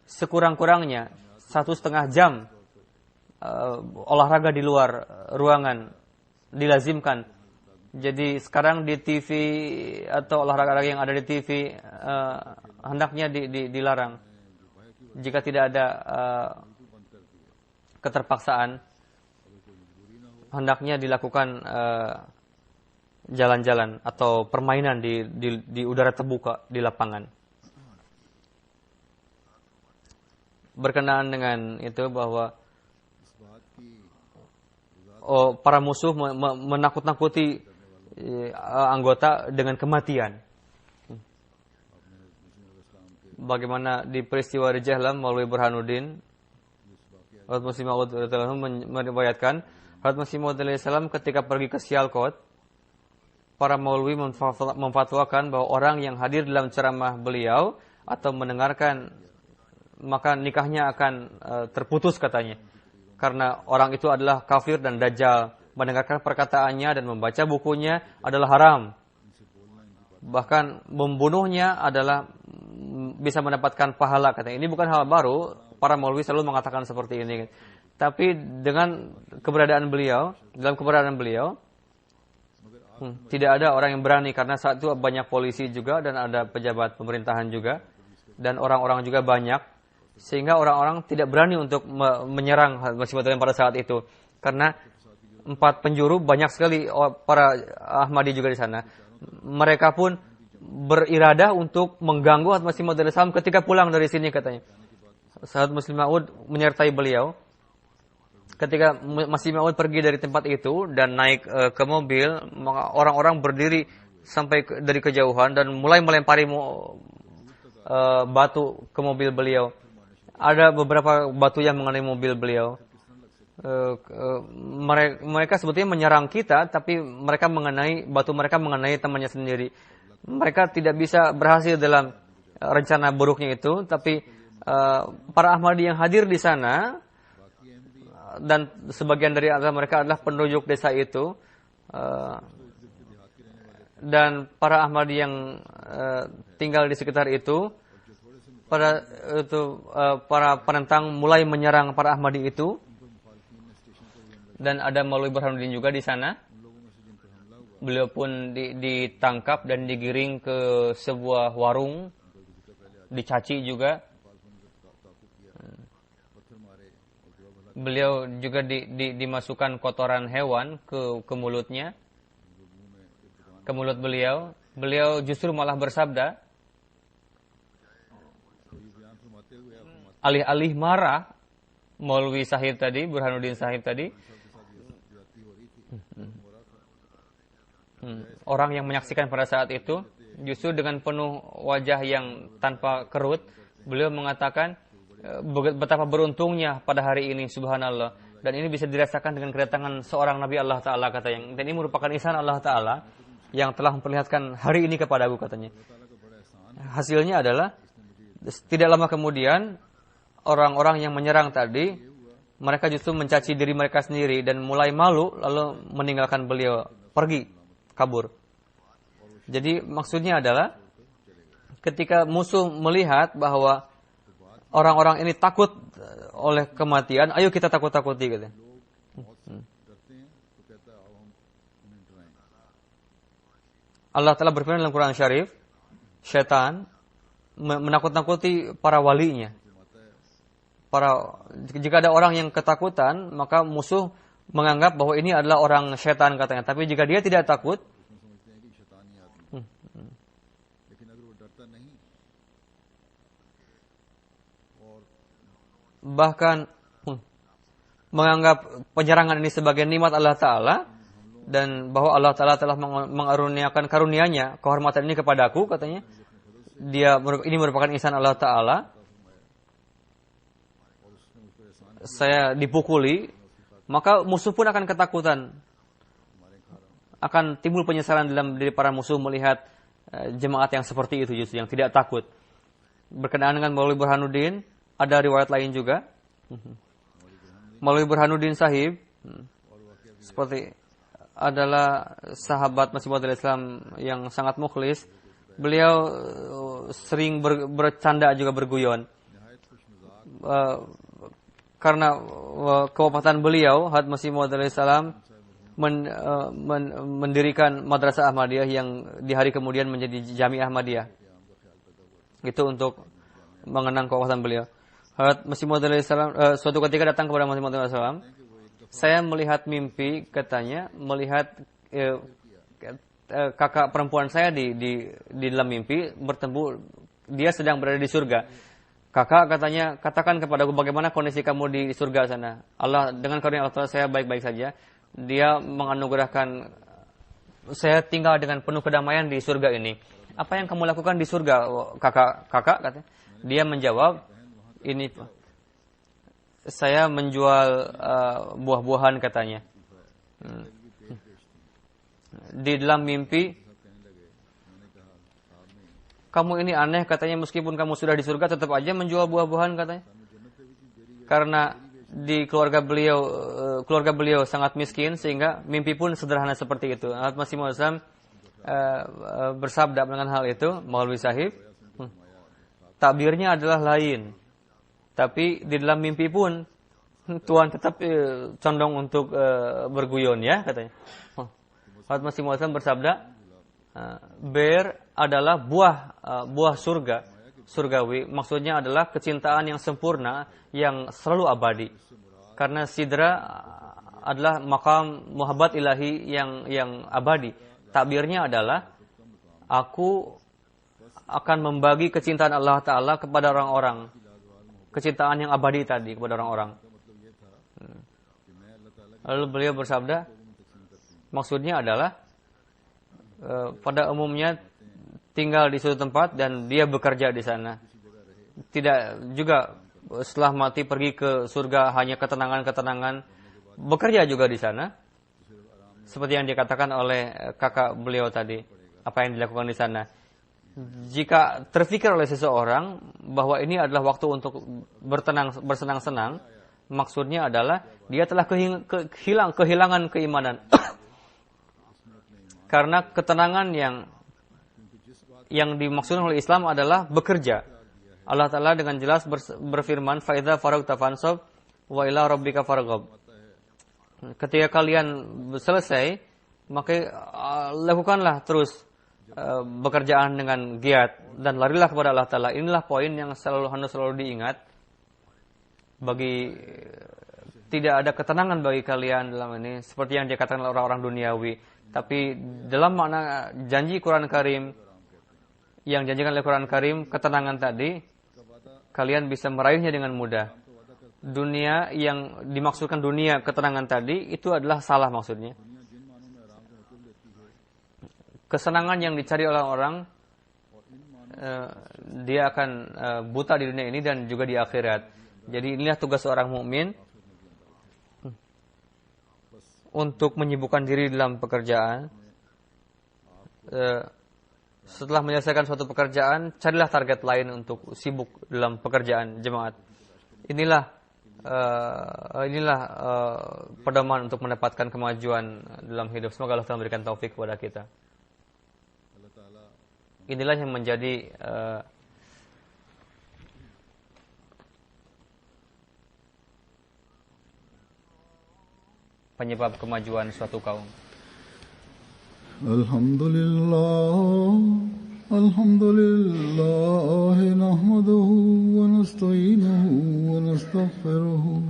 Sekurang-kurangnya 1,5 jam olahraga di luar ruangan dilazimkan. Jadi sekarang di TV atau olahraga yang ada di TV hendaknya dilarang. Jika tidak ada keterpaksaan, hendaknya dilakukan jalan-jalan atau permainan di udara terbuka di lapangan. Berkenaan dengan itu bahwa para musuh menakut-nakuti anggota dengan kematian. Bagaimana di peristiwa Rijahlam, Maulwi Burhanuddin, Hadrat Masih Maud meriwayatkan, Hadrat Masih Maud alaihi salam ketika pergi ke Sialkot, para maulwi memfatwakan bahwa orang yang hadir dalam ceramah beliau atau mendengarkan, maka nikahnya akan terputus katanya. Karena orang itu adalah kafir dan dajjal. Mendengarkan perkataannya dan membaca bukunya adalah haram. Bahkan membunuhnya adalah bisa mendapatkan pahala katanya. Ini bukan hal baru. Para maulwi selalu mengatakan seperti ini. Tapi dengan keberadaan beliau, dalam keberadaan beliau, tidak ada orang yang berani. Karena saat itu banyak polisi juga dan ada pejabat pemerintahan juga. Dan orang-orang juga banyak. Sehingga orang-orang tidak berani untuk menyerang Masih Maud pada saat itu. Karena 4 penjuru banyak sekali para Ahmadi juga di sana. Mereka pun beriradah untuk mengganggu Hadrat Masih Maud ketika pulang dari sini katanya. Saat Masih Maud menyertai beliau. Ketika Masih Maud pergi dari tempat itu dan naik ke mobil, orang-orang berdiri sampai dari kejauhan dan mulai melempari batu ke mobil beliau. Ada beberapa batu yang mengenai mobil beliau. Mereka sebetulnya menyerang kita, tapi batu mereka mengenai temannya sendiri. Mereka tidak bisa berhasil dalam rencana buruknya itu, tapi para Ahmadi yang hadir di sana dan sebagian dari mereka adalah penduduk desa itu, dan para Ahmadi yang tinggal di sekitar itu. Para penentang mulai menyerang para Ahmadi itu, dan ada Maulwi Burhanuddin juga di sana. Beliau pun ditangkap dan digiring ke sebuah warung, dicaci juga. beliau juga dimasukkan kotoran hewan ke mulutnya, ke mulut beliau. Beliau justru malah bersabda, alih-alih marah, Maulwi Sahib tadi, Burhanuddin Sahib tadi, orang yang menyaksikan pada saat itu, justru dengan penuh wajah yang tanpa kerut, beliau mengatakan, betapa beruntungnya pada hari ini, subhanallah. Dan ini bisa dirasakan dengan kedatangan seorang Nabi Allah Ta'ala, katanya. Dan ini merupakan ihsan Allah Ta'ala yang telah memperlihatkan hari ini kepadaku, katanya. Hasilnya adalah, tidak lama kemudian, orang-orang yang menyerang tadi, mereka justru mencaci diri mereka sendiri dan mulai malu, lalu meninggalkan beliau, pergi, kabur. Jadi maksudnya adalah, ketika musuh melihat bahwa orang-orang ini takut oleh kematian, ayo kita takut-takuti, gitu. Allah Ta'ala berfirman dalam Quran Syarif, syaitan menakut-nakuti para walinya. Jika ada orang yang ketakutan, maka musuh menganggap bahwa ini adalah orang syaitan, katanya. Tapi jika dia tidak takut, bahkan menganggap penyerangan ini sebagai nikmat Allah Ta'ala, dan bahwa Allah Ta'ala telah mengaruniakan karunia-Nya, kehormatan ini kepadaku, katanya. Ini merupakan ihsan Allah Ta'ala. Saya dipukuli, maka musuh pun akan ketakutan. Akan timbul penyesalan dalam diri para musuh melihat jemaat yang seperti itu, justru yang tidak takut. Berkenaan dengan Maulwi Burhanuddin, ada riwayat lain juga. Maulwi Burhanuddin Sahib seperti adalah sahabat Masih Maud Islam yang sangat mukhlis. Beliau sering bercanda juga berguyon. Karena kewafatan beliau, Had Masih Maud Islam mendirikan Madrasah Ahmadiyah yang di hari kemudian menjadi Jami Ahmadiyah. Itu untuk mengenang kewafatan beliau. Had Masih Maud Islam suatu ketika datang kepada Masih Maud Islam. Saya melihat mimpi, katanya, melihat kakak perempuan saya di dalam mimpi bertemu, dia sedang berada di surga. Kakak, katanya, katakan kepadaku bagaimana kondisi kamu di surga sana. Allah, dengan karunia Allah, saya baik-baik saja. Dia menganugerahkan saya tinggal dengan penuh kedamaian di surga ini. Apa yang kamu lakukan di surga, kakak? Katanya. Dia menjawab, ini saya menjual buah-buahan, katanya. Di dalam mimpi, kamu ini aneh, katanya, meskipun kamu sudah di surga tetap aja menjual buah-buahan, katanya. Karena di keluarga beliau sangat miskin, sehingga mimpi pun sederhana seperti itu. Ahmad Masih Maud Islam bersabda dengan hal itu, Maulwi Sahib, takbirnya adalah lain. Tapi di dalam mimpi pun Tuhan tetap condong untuk berguyon, ya, katanya. Ahmad Masih Maud Islam bersabda, bir adalah buah surgawi. Maksudnya adalah kecintaan yang sempurna, yang selalu abadi. Karena sidra adalah makam muhabbat ilahi yang abadi. Takbirnya adalah, aku akan membagi kecintaan Allah Ta'ala kepada orang-orang. Kecintaan yang abadi tadi kepada orang-orang. Lalu beliau bersabda, maksudnya adalah, pada umumnya tinggal di suatu tempat dan dia bekerja di sana. Tidak juga setelah mati pergi ke surga hanya ketenangan-ketenangan, bekerja juga di sana. Seperti yang dikatakan oleh kakak beliau tadi, apa yang dilakukan di sana. Jika terfikir oleh seseorang bahwa ini adalah waktu untuk bersenang-senang, maksudnya adalah dia telah kehilangan keimanan. Karena ketenangan yang dimaksudkan oleh Islam adalah bekerja. Allah Ta'ala dengan jelas berfirman, فَإِذَا فَرَغْتَ فَانْصَبْ وَإِلَى رَبِّكَ فَارْغَبْ. Ketika kalian selesai, maka lakukanlah terus bekerjaan dengan giat dan larilah kepada Allah Ta'ala. Inilah poin yang selalu diingat bagi tidak ada ketenangan bagi kalian dalam ini seperti yang dikatakan oleh orang-orang duniawi. Tapi dalam makna janji Quran Karim, yang janjikan oleh Quran Karim, ketenangan tadi, kalian bisa meraihnya dengan mudah. Dunia yang dimaksudkan dunia ketenangan tadi, itu adalah salah maksudnya. Kesenangan yang dicari oleh orang, dia akan buta di dunia ini dan juga di akhirat. Jadi inilah tugas seorang mukmin untuk menyibukkan diri dalam pekerjaan. Setelah menyelesaikan suatu pekerjaan, carilah target lain untuk sibuk dalam pekerjaan jemaat. Inilah pedoman untuk mendapatkan kemajuan dalam hidup. Semoga Allah memberikan taufik kepada kita. Inilah yang menjadi penyebab kemajuan suatu kaum. Alhamdulillah nahmaduhu wa nasta'inuhu wa nastaghfiruhu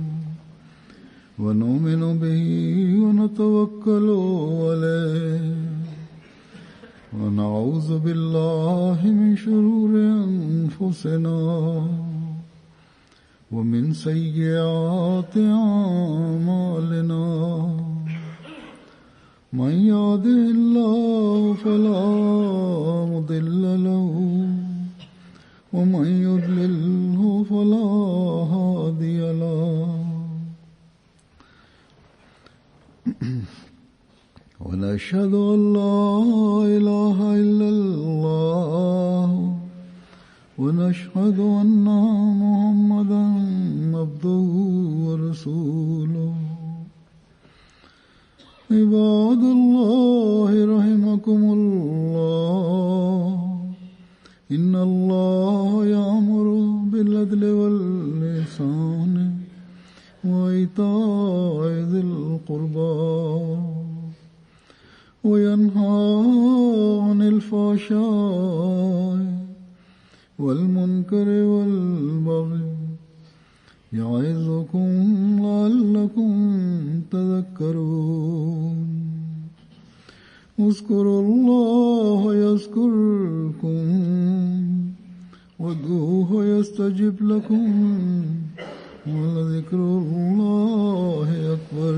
wa nu'minu bihi wa natawakkalu alayhi wa na'udzu billahi min shururi anfusina ومن سيئات أعمالنا من يهده الله فلا مضل له ومن يضلله فلا هادي له ونشهد أن لا إله إلا الله ونشهد أن محمدا عبده ورسوله عباد الله رحمكم الله إن الله يأمر بالعدل والإحسان وإيتاء ذي القربى وينهى عن الفحشاء والمنكر والبغي يعظكم لعلكم تذكرون اذكروا الله يذكركم وادعوه يستجب لكم ولذكر الله أكبر